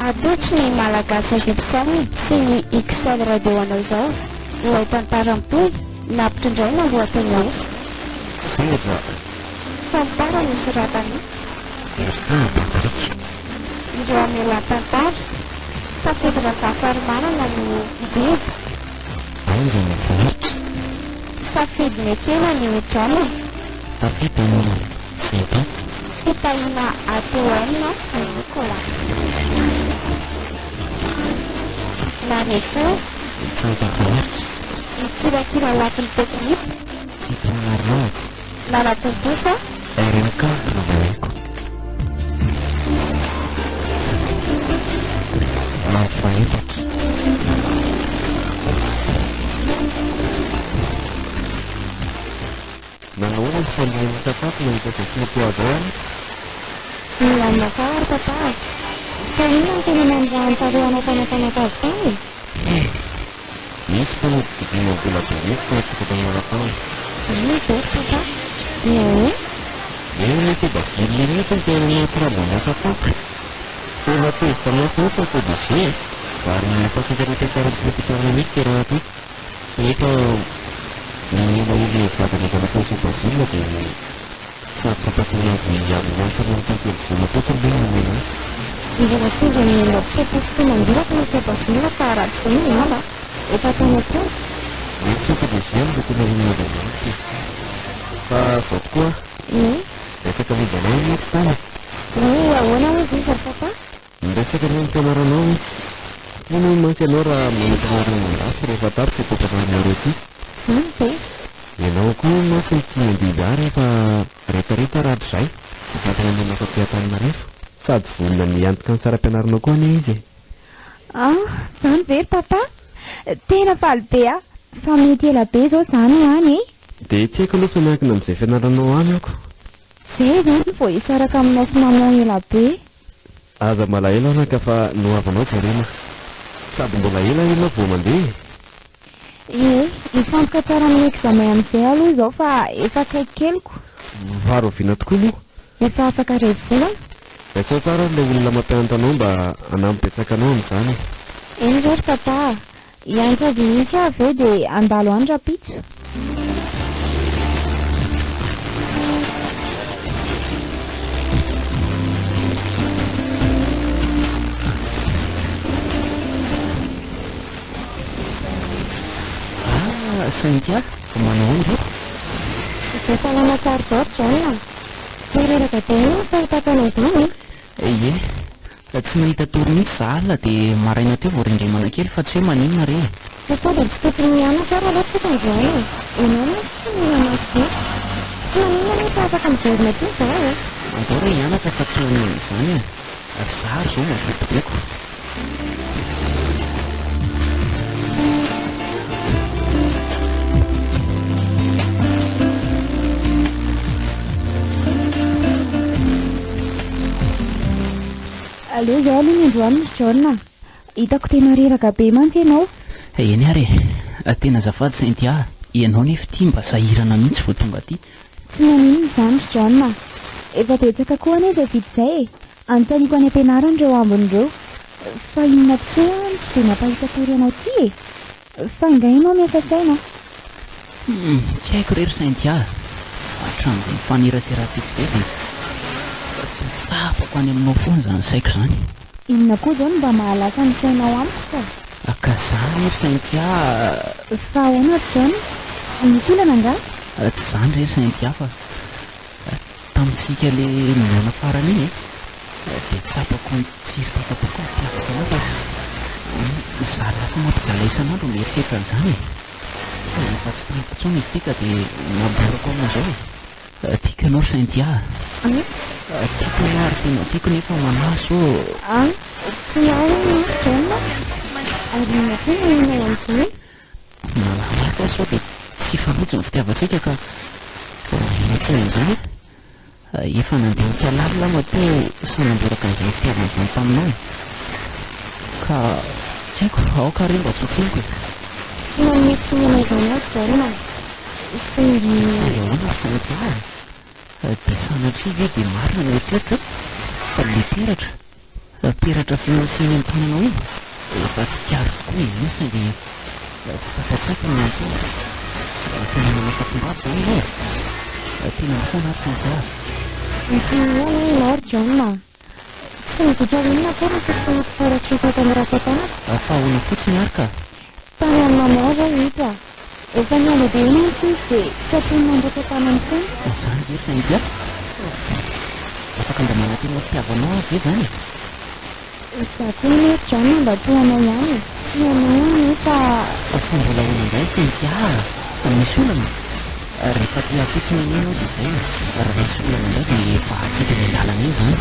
Atotry ny malagasy Egyptiany sy ny XL radio anao izao ilay tantara mitohy nampitondray na lohateny ao Sedra tantara no soratany ireo amela tantara tafiditra vafaromanana no jebo aiza ny vohitra safidy ny kena ny odrana tafidany seta fitahina ATM ny Nicola na refo tsada vohitra mikirakira lafin'ny teknika tsy tanarady nanatontosa RMK rovaiko mafaefatra nanahoana ny fandroana sakafo na hitazafina teo avao milamina fary papa fa ina ny tena nandrahantaroana fanafanakavy tany misy fa nodidina mbola be fa tokotanymanafana iny zay papa tsy da vily rehetra ny tena natrabona sakafo tena tezitanafo fa dise ary fasinkaretasaratsarana misy teraha ty efa nila ile vatanazanakao basila dia sapatakona amin'antanatantelyvona totrobena mbola tonga ny mampiaposito mandiraka ny fiabasina fa ratsy iny ava efa tany atao misy fadasiany da tena inadanaty fa zao tokoa resaka mibanao mety tany ahoana ozy izy papa miresaka ny mpianaranao izy ino mantsy ianao raha manampianarana mandafy rehefa tapitra totanareo ty zay ianao koa mantsy nitiandiza rehefa rehetareta rady zay vatana manaka-piatanina rehefa sady vonina miantoka ny saram-pianaranao koa ane izy zany very papa tena faly be fa mety ela be zao zany any dia tsy haiko aloha fa miankina amin'izay fianaranao any ako zay zany vao hisaraka aminao sy manao ela be aza malaela anaka fa noavanao jarena sady mbola ela ianao vao mandeha hifantoka tsara amin'ny examen amin'izay aloha izao fa efa kaikikeliko varo oviana tokoa moa efa afaka ray volana sao tsara ilay olona mampiantanao mba anampibetsakanao amin'izany eny rery papa hiantso azy mihitsy avy eo dia andalo any rapitso Saintia manao ry izay fananakary zao drana tereraka tena fahitakanao izany ie tsy mahita tory mihitsy za alina dia maraina teo vao rindray kely fa tsy hoe maninona re fa sao dia tsy tokony mianatra raha loatra tandrana ianao no tsy mianatra tsy maninona rehefa afaka miverina ty zao andao re hianatra fa tsy manina izany zary zao mavotobeko aleo zao aloha ny androany misy jaona hitako tena reraka be mantsy ianao eny ary tena zafady Saintia ianao nefa tia mba sahirana mihitsy vao tonga aty tsy maninona izany ry jaona efa betsaka koa ane izay vidy izay anotaniako any ampianarana ireo ambin'ireo fa inona tokoa tsy dia nampahita tory ianao ty fa ingainao miasa saina tsy haiko rery Saintia hatramin'izay mifaniraseratsika izay dia tsapako any aminao foana zany saiko zany inona koa zao no mba mahalasa ny sainao amiko fa ka zany rery Saintia fa ahoana ry jaona misy olana nga tsy zany rery Saintia fa tamintsika le niona farany iny dia tsapako tsiry takapako mpiafaka fa za lasa mampijaly isan'andro mieritreritra an'izany fa efa tsy tiako intsony izy ty ka dia naborako amin'izao tiako ianao ry Saintia tiako ianary tena tiako nefa manaso tsy ahona jaona ary na tena inona amin'izay nalamarika sao dia tsy fanotsy ny fitiavantsika ka matsina an'izany efa nandeha tsialalina mateo sanamboraka an'izay fitiavan'izany taminao ka tsy haiko aoka re mba tsotsiniko tsy manmety manaizana jaona sary ahoana ry Saintia dia sanatria ve dia marina ny eritreritra fa le peratra peratra fianoseny amin'ny tananao iny efa tsy karo tokoa izy io saingy tsy tafatsaiko ny antony tena manafatombady zany ianao tena mifoana ato ny za Ny Lord John tsy midika inona koa ny faratrika tamin'ny ratsatana fahoana fotsiny arika tany amin'ny mamao zao ito efa niala be iny tsy izy dia tsy atony mandratsatana mitsony zany ve tainga afaka mba manatena fitiavanao ve zany za koa ny Lord John mba toanao ihany tsy anao fa fombola hoanandray sy nitia misy olana rehefa tia fotsiny anao dia zay raha misy olana indray dia efa atsika ny lalana iny zany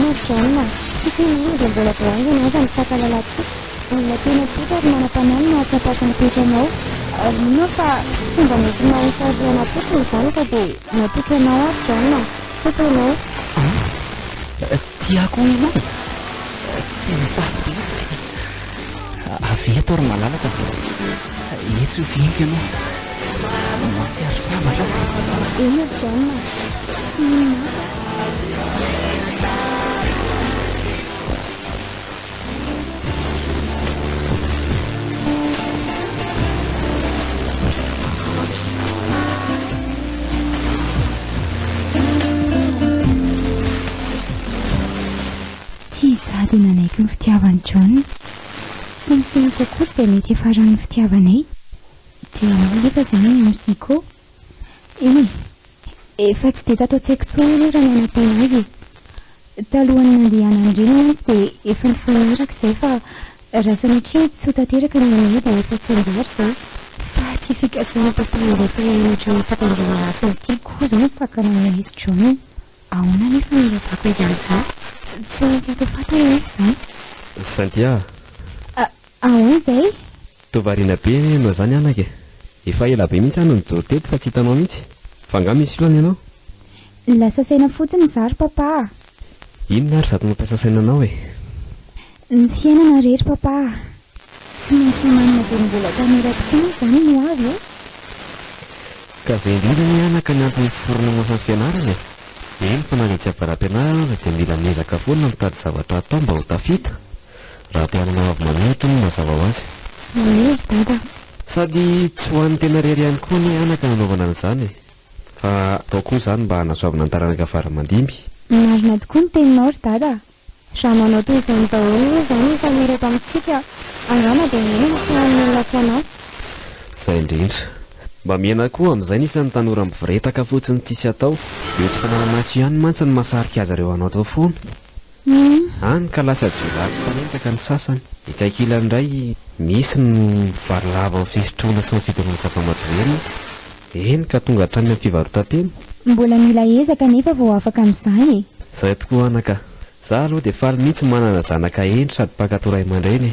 Lord John tsisy iny dia mbola voaingana aza mifankalalantsika olona tena tika ary manam-panany mahatsapaka ny petranao ary mino fa fomba mety mahifariana fotsiny zany fa dia natoka anao ary John tsy ataonao tiako ianao tena faty avy eto ary malalaka etsy ho vinky ianao matsiaro zavatra eny John dia nanaiky ny fitiavany John tsy nisy kokory izay mety efaran'ny fitiavanay dia anao efa izany amin'siko eny efa tsy dia tataotsaiko tsony aloha raha nanatena azy talohany nandehanany indreny mantsy dia efa nifaneraka izay fa raha sanatria tsy ho tanteraka ny anay dia efa tsy anjary izay fa tsy fikasana papaindraty ohatra fampandrona asany tiako koa izao sakana izy John ahoana nefa nirazako izany izany tsy maintsy atao fatana nefa izany Santia ahoana izay tovariana be no zany anaka efa ela be mihitsy ano nijory teto fa tsy hitanao mihitsy fa nga misy olana ianao lasa saina fotsiny zary papa inona ary zato mampiasa sainanao ny fiainana rehetra papa tsy maintsy manana dia mbola tanera-tokoa zany no avy ka ve indrindra ny anaka ny antony fiforona mafan'ny fianarana eny fa na dia tsy avaram-pianarana dia mila miezaka foana mitady zavatra atao mba ho tafita raha te hanana avy mametro no mazava ho azy manery dada sady tsy ho an'ny tena rery ihany koa ny anaka nanaovana an'izany fa atao koa izany mba hanasoavana ny taranaka faramandimby marina tokoa ny teninao ry dada raha manao toy izany daholo izany efa mireta amintsika angana dia eny fian'ny olona tsy anazy izay indrindra mba miaina koa amin'izay nisan'ny tanora miviretaka fotsiny tsisy atao eo tsy fanananaso ihany mantsy ny mahasarika azy ireo hanao atao foana any ka lasa jolatsy fanentaka ny sasany hitsaikila indray misy ny varilava amin'ny fisotroana sy ny fidorana zava-mahadovelona eny ka tonga hatrany amin'ny fivarotan-tena mbola mila ezaka nefa vao afaka amin'izany izay tokoa anaka za aloha dia faly mihitsy manana zanaka endry sady mpakatoray aman-dreny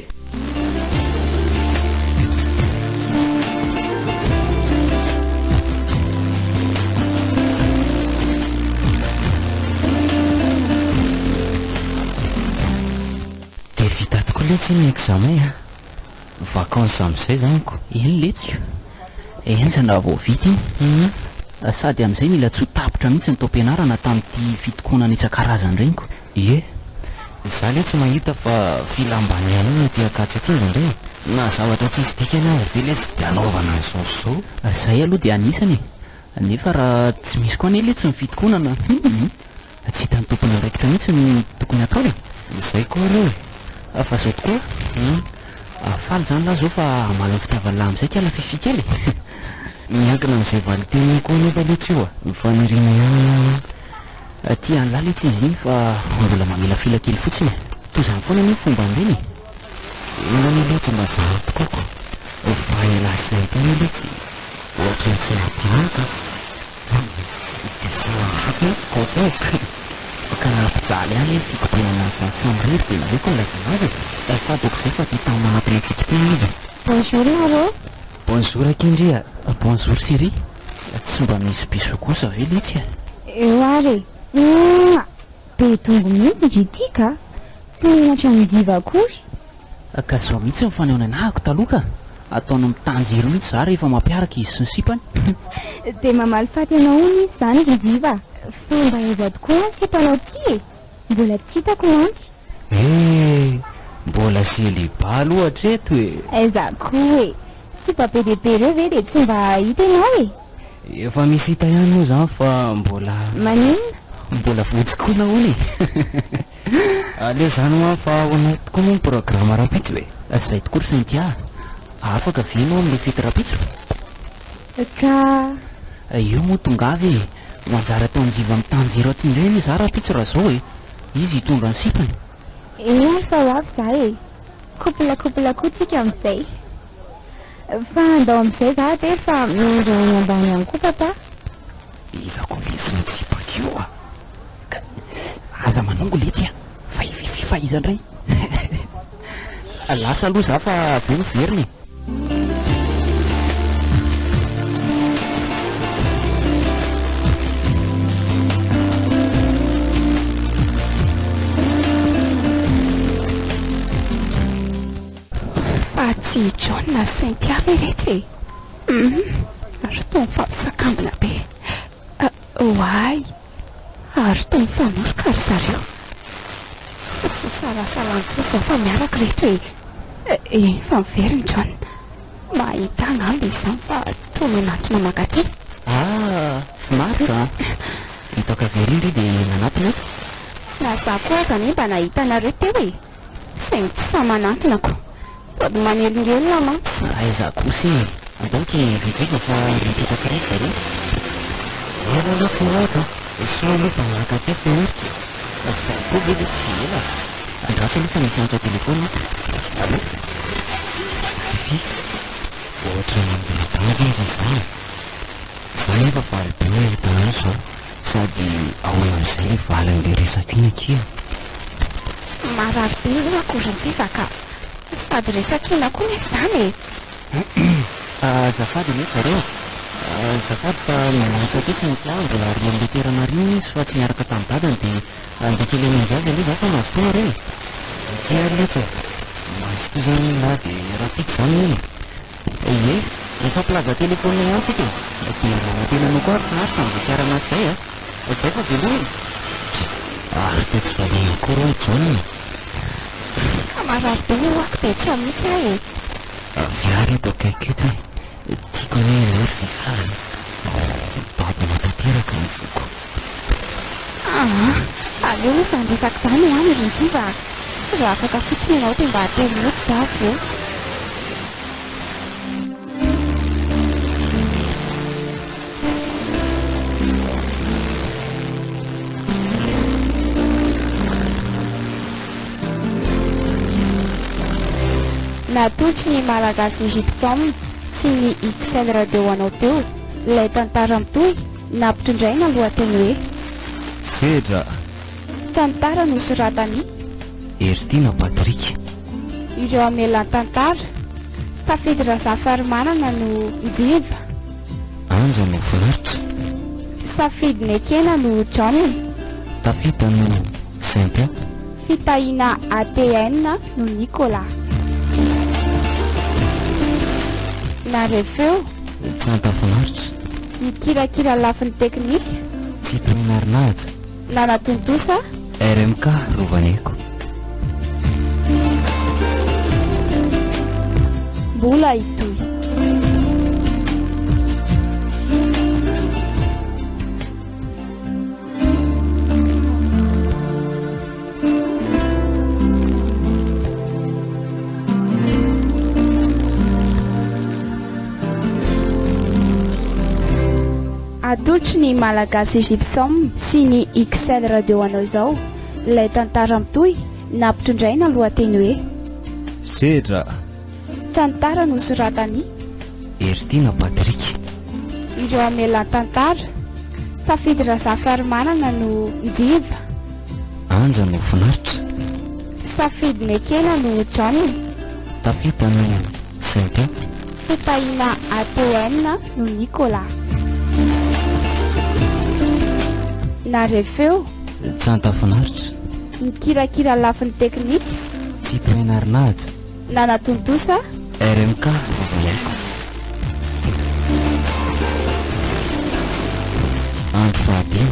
letsy ny examen vacances amin'izay zaniko eny letsika enjana vao vity sady amin'izay mila tsy ho tapitra mihitsy ny tao-pianarana tamin'ity fitokonana isan-karazany reniko ie za le tsy mahita fa filambany ihany no tiakatsa aty indray na zavatra tsisy dikany azy be letsy dia anaovana ny saoso zay aloha dia anisany nefa raha tsy misy koa ane letsy ny fitokonana tsy hitany tompony araikitra mihitsy ny tokony atao zay koa areo fa zao tokoa afaly zany lahy zao fa amala ny fitiavany lahy amin'izay kala fifikaly miankina amin'izay valiteny koa nefa letsy io mifanirina ihany tia any lahy letsy izy iny fa mbola mamela fila kely fotsiny toy izany foana ny fomba ambeny ina ny letsy mba zany tokoako fa elasay tany letsy ohatra tsy nampianaka dia saafaka kôtaizy ka nampijaly ihany ny fikotonana samyrery dia nareo koa nilazanazy fadoko izay fa dia tamin'ny manatona antsika tena izy bonjour nareo bonjour akindria bonjour Siri tsy mba misy biso kosa ve letsy eo ary be tongo mihitsy ndry ity ka tsy menatra mijiva akory ka zao mihitsy ny faneonanahako taloha ka ataony mitanjery mihitsy za rehefa mampiaraka izy sy ny sipany dia mamaly faty anao ony izy izany ry jiva fomba aiza tokoa ny sipanao ty mbola tsy hitako mantsy Mbola seliba loatra eto e. Aiza koa hoe sy pabe lehibe reo ve dia tsy mba hita ianao e? Efa misy hita ihany moa zany fa mbola votsikoana hono e. Aleo zany ma fa ao anaty tokoa moa ny programa rapitso e. Zay tokoa ry Cynthia, afaka vienao amin'ilay fety rapitso? Ka io moa tongavy e, manjary atao anjiva amin'ny tanjero aty indray ny za rapitso raha zao e. Izy hitondra ny sipony. ary fa ho avy za e, kopolakopola koa tsika amin'izay. Fa andao amin'izay za dia fa miandro ny ambany ihany koa papa. Iza koa lesy ny tsipaka io a. Aza manongo letsy a, fa ifififa iza indray. Lasa aloha za fa avy eo miveriny. Tsy John na Cynthia ve rehetra e? Ary toa mifampisakambina be. Oay, ary toa mifanoroka ry zareo. Sy salasalantsosy fa miaraka rehetra e. Fa miveriny John. Mahita angamba izany fa toa menantona makaty. Finaritra. Hitaka veriny dia nanatona. Na za koa zany mba nahita anareo teo e. Saingy tsy sa manantonako. Sady manelingelina mantsy. Aiza kosa e. Adonky vitsika fa mipetraka rehetra zareo. Ela tsy laika. Sao aloha manakaty finaritra. Zay koa be dia tsy ela. Andraso aloha fa misy antso telefona. Alo? Fifi, ohatra mandeha tany izy izany. Izany efa valibena hitana zao. Sady ao amin'izay valan'ilay resaka iny akia. Marary be io akoran'ity fa ka sady resaka ina koa nefa izany e. Azafady nefa zareo. Azafady fa manatsa aty Cynthia mbola ary amin'ilay toerana riny izy fa tsy niaraka tamin'ny dadany dia andika ilay manjavy aloha za fa mazotoana ireny. Kely letsy mazoto zany na dia rapitso zany iny. Ie, efa plaza telefona ihany tsika dia rahatenanao koa arfinaritra amin'izay fiarana zay a. Zay fa veloha ary dia tsy valina akory hoe John. Ka marary be io ako dia tsy amity ahy e. Viary eto akaiky eto e. Tiako hoe irery vehivavy. Baba matateraka ny voko. Aleo moa izany resaka izany ihany ry ity fa raha afaka fotsiny ianao dia mba hatelo loatra za avy eo. Natotry ny malagasy Egyptian sy ny XL radio anao teo ilay tantara mitohy nampitondraina lohateny hoe Sedra. Tantara nosoratany Ertina Patrick. Ireo amelan'ny tantara safidy Razafarimanana no Njiva. Anja no finaritra. Safidy Nekena no John. Tafita no Cynthia. Fitahiana ATN no Nicolas. Narefeo Tsanta finaritra. Mikirakira lafin'ny teknika Tsy trenarinaja. Nanatontosa RMK Rovaneko. mbola itoy. Atotry ny malagasy Egyptian sy ny XL radio anao izao ilay tantara mitohy nampitondraina lohateny hoe Sedra. Tantara nosoratany Ertina Patrick. Ireo amelan'ny tantara safidy Razafarimanana no Njiva. Anja no finaritra. Safidy Nekena no John. Tafita no Cynthia. Fitahiana ATN no Nicolas. Narefeo Tsanta finaritra. Mikirakira lafin'ny teknika Tsy trenarinaja. Nanatontosa RMK Rovaneko. Andro fahadimy.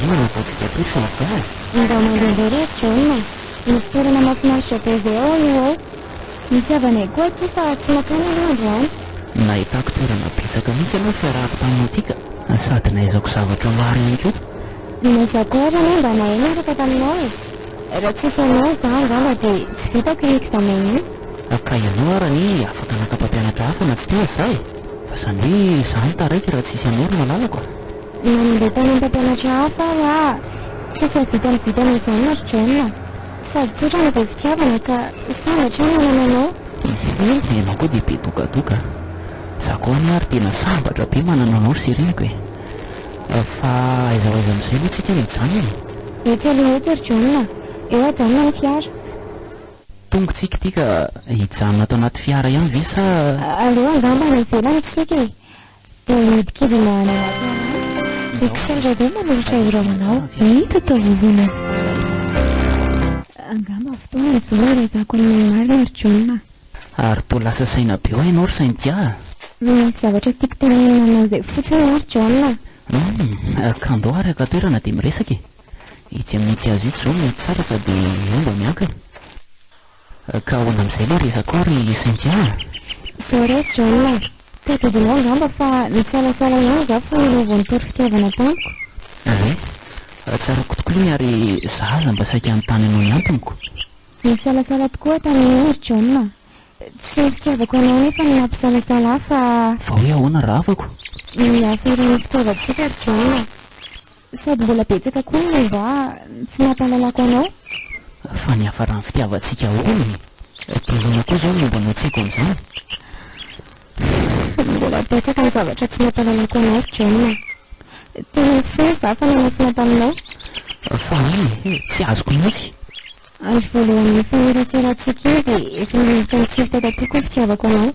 inona vao tsy dia totra izay. Mba mandehandeha rehetra John. Misy toerana mahafinaritra be izay ao io ao. Misy havanay koa aty fa tsy makany aloha androany. Nahitako toerana betsaka mihitsy aloha fiarahako taminao tika, sady nahaizako zavatra maro ihany koa. Naizako ary aloha mba naheno araka taminao e. Raha tsisy anao izaho angamba dia tsy vitako io examen io. Ka ianao ary ny afaka naka mpampianatra hafa na tsy tia izay. Fa izany hoe izaho no taraiky raha tsisy anao no malalako. Nandeha tany mpampianatra hafa ary ah. Tsisy vitany izany ary John. Sady tsotra no be fitiavana ka sambatra no manananao. Ianao koa dia be dokadoka. Izaho koa ny ary tena sambatra be manananao ry sireniko e. Fa aiza amin'izay aloha tsika mijanona e. Etsy aloha etsy ry John. Eo ajanona ny fiara. Tongotsika tika hijanona ato anaty fiara ihany ve sa... Aleo angamba ny ivelany tsika e. Dia midikilina any anaty rano. Dia kisendra dia manolotra iramanao. Hita tao vovona. Angamba fotoana izao rezako amin'ny marina ry John. Ary toa lasa saina be ho ianao ry Saintia. Misy zavatra tiako tenenina anao izay fotsiny ry John. Kandao ary aka toerana dia miresaka e. Itsy amin'itsy azo itsy izao mety tsara fa dia omba miankina. Ka ahoana amin'izay ilay resaka ao ry Saintia. Izao rehetra John. Tadidinao angamba fa misalasala ihany izaho fa nilovon'ny tory fitiavana tamiko. Tsara kotokoa ary zaza mba saika anontany anao ny antoniko. Misalasala tokoa tamin'iny ry John. Tsy fitiavako anao nefa ny nampisalasala fa hoe ahoana raha afako? Ny aferan'ny fitaovantsika ry John. Sady mbola betsaka koa ny mba tsy nampalalako anao. Fa ny hafaran'ny fitiavantsika hono. Tolona koa izao momba anao tsy haiko amin'izany. Mbola betsaka ny zavatra tsy nampalalako anao ry John. Tena fe za fa nanafina taminao. Fa tsy azoko mihitsy. Ary voalohan'ny faneraserantsika io dia efa nitanytsiro tadatokoa ny fitiavako anao.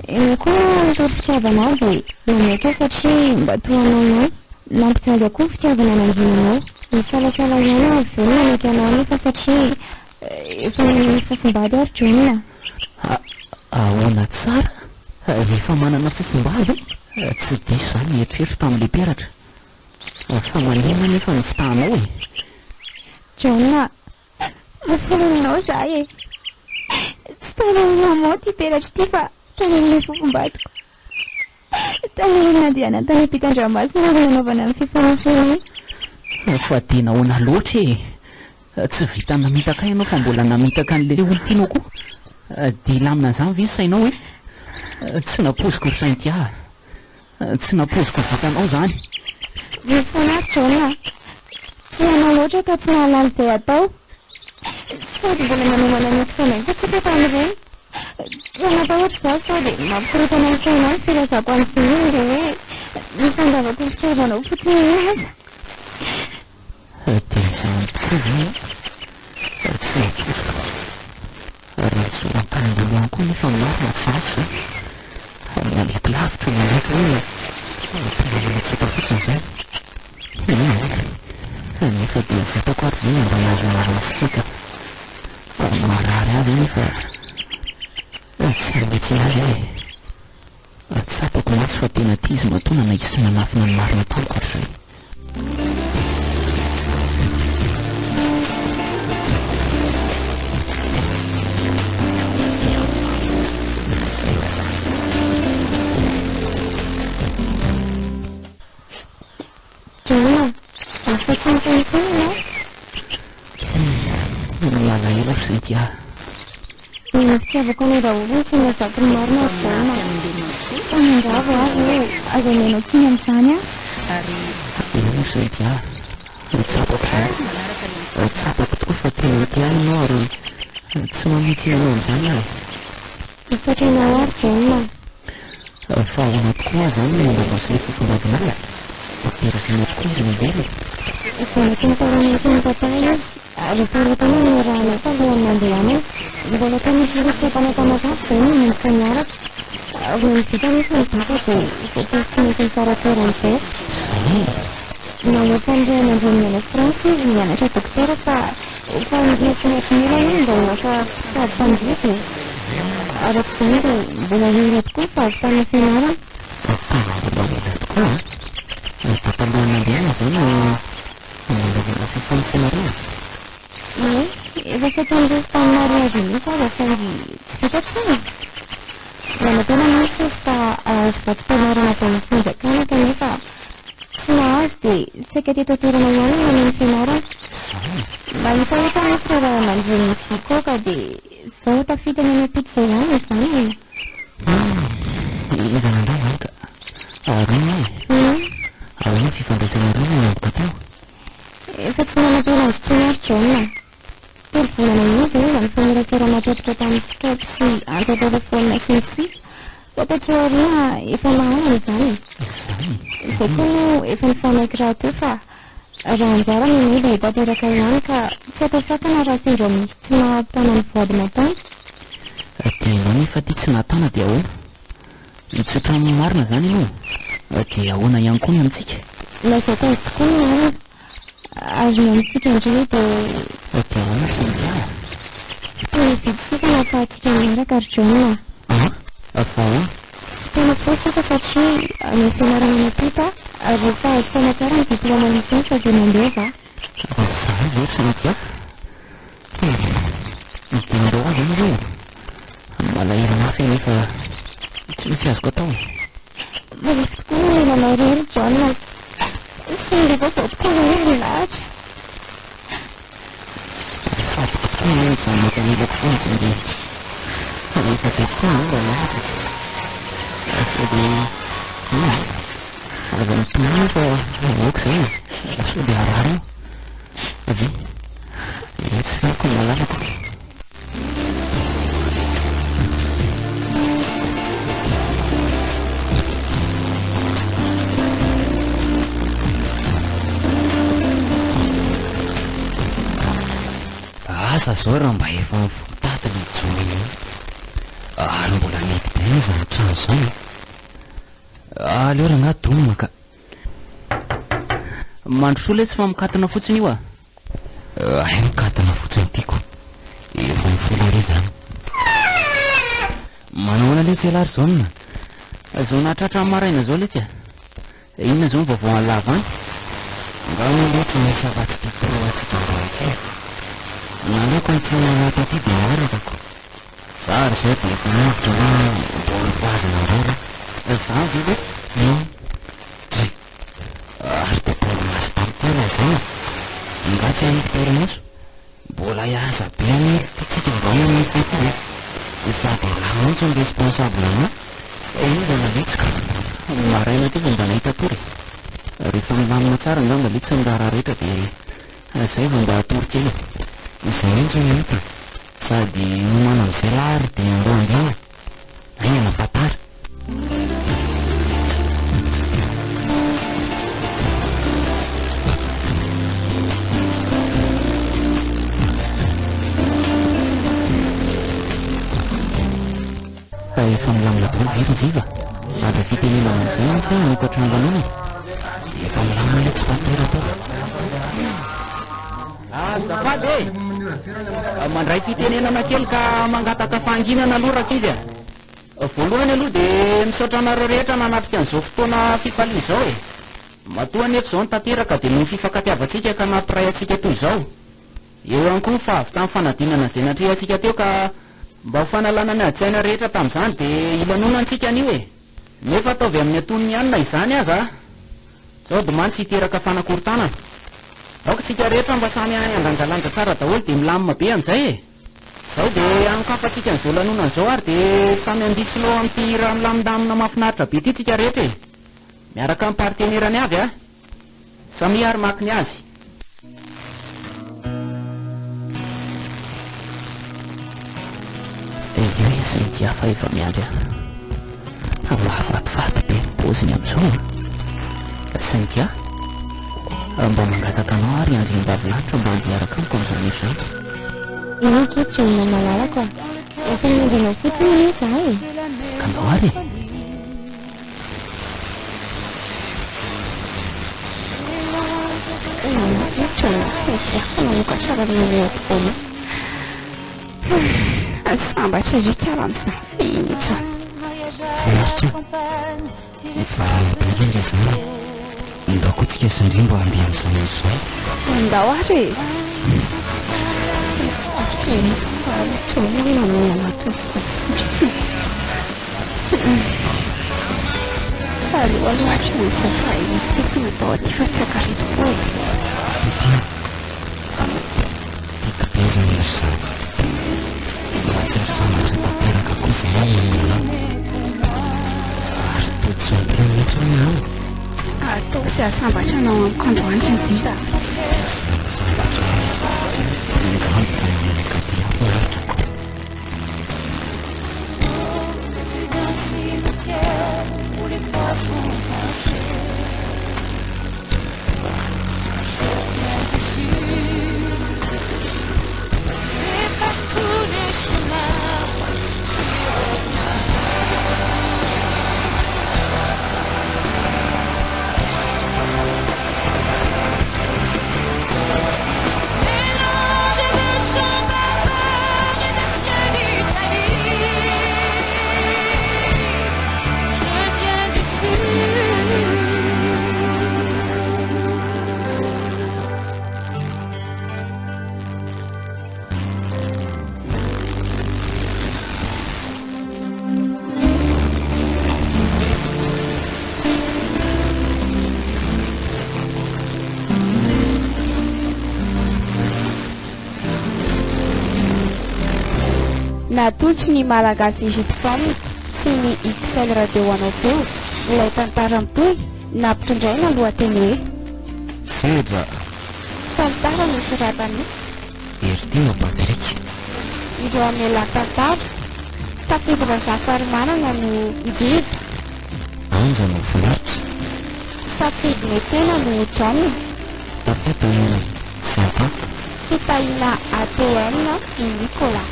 Eny koa nitory fitiavana dia mameky satria mba toanao ihany. Nampijaly koa fitiavana nanginanao. Misalasala ihany ary velona meky anao nefa satria efa fafombady ary John. Ahoana tsara? Rehefa manana fafombady? Tsy diso izany eritreritro tamin'ilay peratra. Fa manina nefa ny fitahanao e. John, vofoninao izaho e. Tsy tananao ty peratra ty fa tanan'ilay fofombadiko. Tananina dia nantany ampitan-dranomasina ary nanaovana amin'ny fifanafeny. Fa dia nahoana loatra e. Tsy vita namitaka ianao fa mbola namitaka an'ilay olontianao koa. Dia lamina izany ve sainao hoe? Tsy napoziko ry Saintia. Tsy napoziko vitanao izany. Vofona John. Tsy anao loatra ka tsy nahalala izay atao. Sady mbola manomana ny fotoana fa tsika tamin'ireny. Raha matahotra izaho sady mampikorotana ny saina ny firazako an'izay iny dia hoe nifandavako ny fitiavanao fotsiny iny aza. Dia izany tokoa izany tsy napoziko. Raha tsoram-panambolo ihany koa nefa marina tsy azo. Naleko lavitra naleko hoe tena tsotra fotsiny izay. Nefa dia vitako ary dia mba nahazonazo fotsika. Marary azy nefa tsy hanitsy azy e. Tsapako mihitsy fa tena tia izy matoana na izy tsy nanafina ny marina tamiko hatr'izay. John, afa-tsy nitanytsony ianao? Miala ela ry Saintia. Ny fitiavako ny raha tsy nazako ny marina ry John. Fa nandavo azy io azo amianao tsiny amin'izany Ino ry Saintia? Tsapako izany. Tsapako tokoa fa tena tia ianao ary tsy mamitsy ianao amin'izany ahy. Misatrinao ary John. Fa ahoana tokoa izany no momba an'izay fofombadinao. Mampiarasana tokoa izy mively. Zanako ny taranety ny papa izy. Ary faratana ny raha nefa alohan'ny mandehana. Mbola tanisy rivotra mpanatamazafy izay no mandika miaratra. Ary nivita nefa ny baka dia voapositinety ny saratoran'izay. Nalefa ny ray aman-dreny any Frantsa izy mianatra dokotera fa efa nidresy mila iny mba naka sady mpanjifa. Arak'izany dia mbola hira tokoa fa avitana fianarana. Mbola hira tokoa? Tatalohana andeha izany azo vatsy-pianarana avy amin'ny fanjakana kanefa tsy nahazo dia saika teto toerana ihany no manao ny fianarana. Mba hitahita mihitsy raha mandreny sikoka dia izao tafitany any ampita izay ihany izany. Izany indray izany ka arona e. Ahoana fifandraisana roa no amboka tao? Efa tsy nanapena azy tsy maro John. Telo volana izy ny fanerasera matetika tamin'ny Skype sy antso telefona sy ny sisa. Tapatsy aoriana efa nahanana izany. Izay koa no efa nifanaiky raha teo fa raha anjara ny mila hitanteraka ihany ka tsy atao sakana raha sendra misy tsy mahatana ny voady natana. Dia nefa ity tsy nahatana dia ahoana? Mitsotra marina izany ianao dia ahoana ihany koa ny amintsika? Lazaka azy tokoa ny marina. Azo ny amintsika indray dia ahoana Cynthia? Fotoana vidy sisa nahafahantsika miaraka ary John. Fa ahoana? Fotoana foa sisa satria any fianarana nampita ary rehefa azo taona tsara ny diplôma lisensa dia mandeha za. Izany ve Cynthia? Mitendao azy any ireo. Malahelo mafy nefa tsy misy azoko atao. Malefy tokoa ny ilanao rery John. Sendra vao vao tokoa hoe milahatra. Satroka tokoa ny izany mety anilako foana izany dia rehefa izay tokoa no mba lahatra. Sao dia avy amin'ny toana fa avoaka izay sao dia arara avy tsy fako ny malalako. Asa zao raha mba efa mivokotata ny joniny io ary mbola mety be izany trano izany. Aleo raha na domina ka mandrosola tsy fa mikatona fotsiny io ay mikatona fotsiny tiako efa mifola ery izany. Manahoana le tsy alary zaonina zao nahatratra maraina zao le tsy inona zao vaovao alava any nga le tsy misy afatsy titro atsika ndraiky naleko tsy taty dia maharakako za ary zay dia efa navitra hoe mbola voazina indray za vile ary dia mbola masipalitana izay nga tsy ahiko torimaso mbola hiasa be any titsika mbaona ny fety sady raha mihitsy ny responsable ana io zany aletsika maraina ty fa mba nahita tory rehefa milamina tsara nga mba letsy ny raha rehetra dia zay fa mba atory kely izay mihitsy ny hita sady nomana amin'izay lahary dia mba andeana ay anafatara. Efa milamina be very jiva ary fitenena amin'izay antsy nikoatra ambanana efa milamina le tsy fatera tao. Azafady mandray fitenenana kely ka mangataka fanginana aloha rakizy voalohany aloha dia misaotra anareo rehetra nanatrika an'izao fotoana fifaliana izao matoa nefa izao nytanteraka dia noho fifankatiavantsika ka nampiray antsika toy izao. Eo ihany koa fa avy tamin'ny fanadinana izay natrea antsika teo ka mba ho fanalana ny adi-tsaina rehetra tamin'izany dia ilanona antsika an'io nefa ataovy amin'ny antoniny ihany na izany aza izao dia mantsy hiteraka fanakorontanana aoka tsika rehetra mba samy andanjalanja tsara daholo dia milamina be amin'izay izao dia anokafantsika n'izao lanonana izao ary dia samy andisy loha amin'ity raha milamindamina mahafinaritra be ity tsika rehetra miaraka amin'ny partenerany avy samy ary maki ny azy. Cynthia fa efa miandry mahafatifaty be poziny amin'izao Cynthia mba mangataka anao ary andry mbavilanitra mba andiaraka amiko amin'izany izany. Iniketro ny malalako efa miandranao fotsiny ny izahay ka anao ary nanokatra ny tokoa sambatra rikara amin'izany finitra efa be indrindra izany ndao koa tsika sandrimbo amby amin'izany izao andao ary aloha loatra ny zafa izy tokony atao aty fa tsy akareto foy. Tiaka be izany ry zany. Tsy ary sambatra tanteraka koa izay ary tojo teny mihitsy hoy aho. Atao sy ahasambatra anao amiko androany indrindra. Sambatra migambo dia mianaka be hafa latrako. Natolotry ny malagasy Egyptienne sy ny XL radio anao teo ilay tantara mitohy nampitondray ny lohateny hoe Sedra tantara no soratany Ertina Patrick. ireo amela tantara tafiditra zafarymanana no ididy Anja no volaritra safidy metsena no John tapetana Santa fitahina ATN ny Nicolas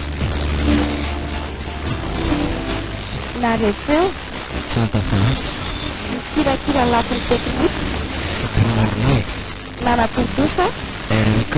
narefeo Santa volaritra kirakira lafiny teknika Satanarinaid nanapontosa RMK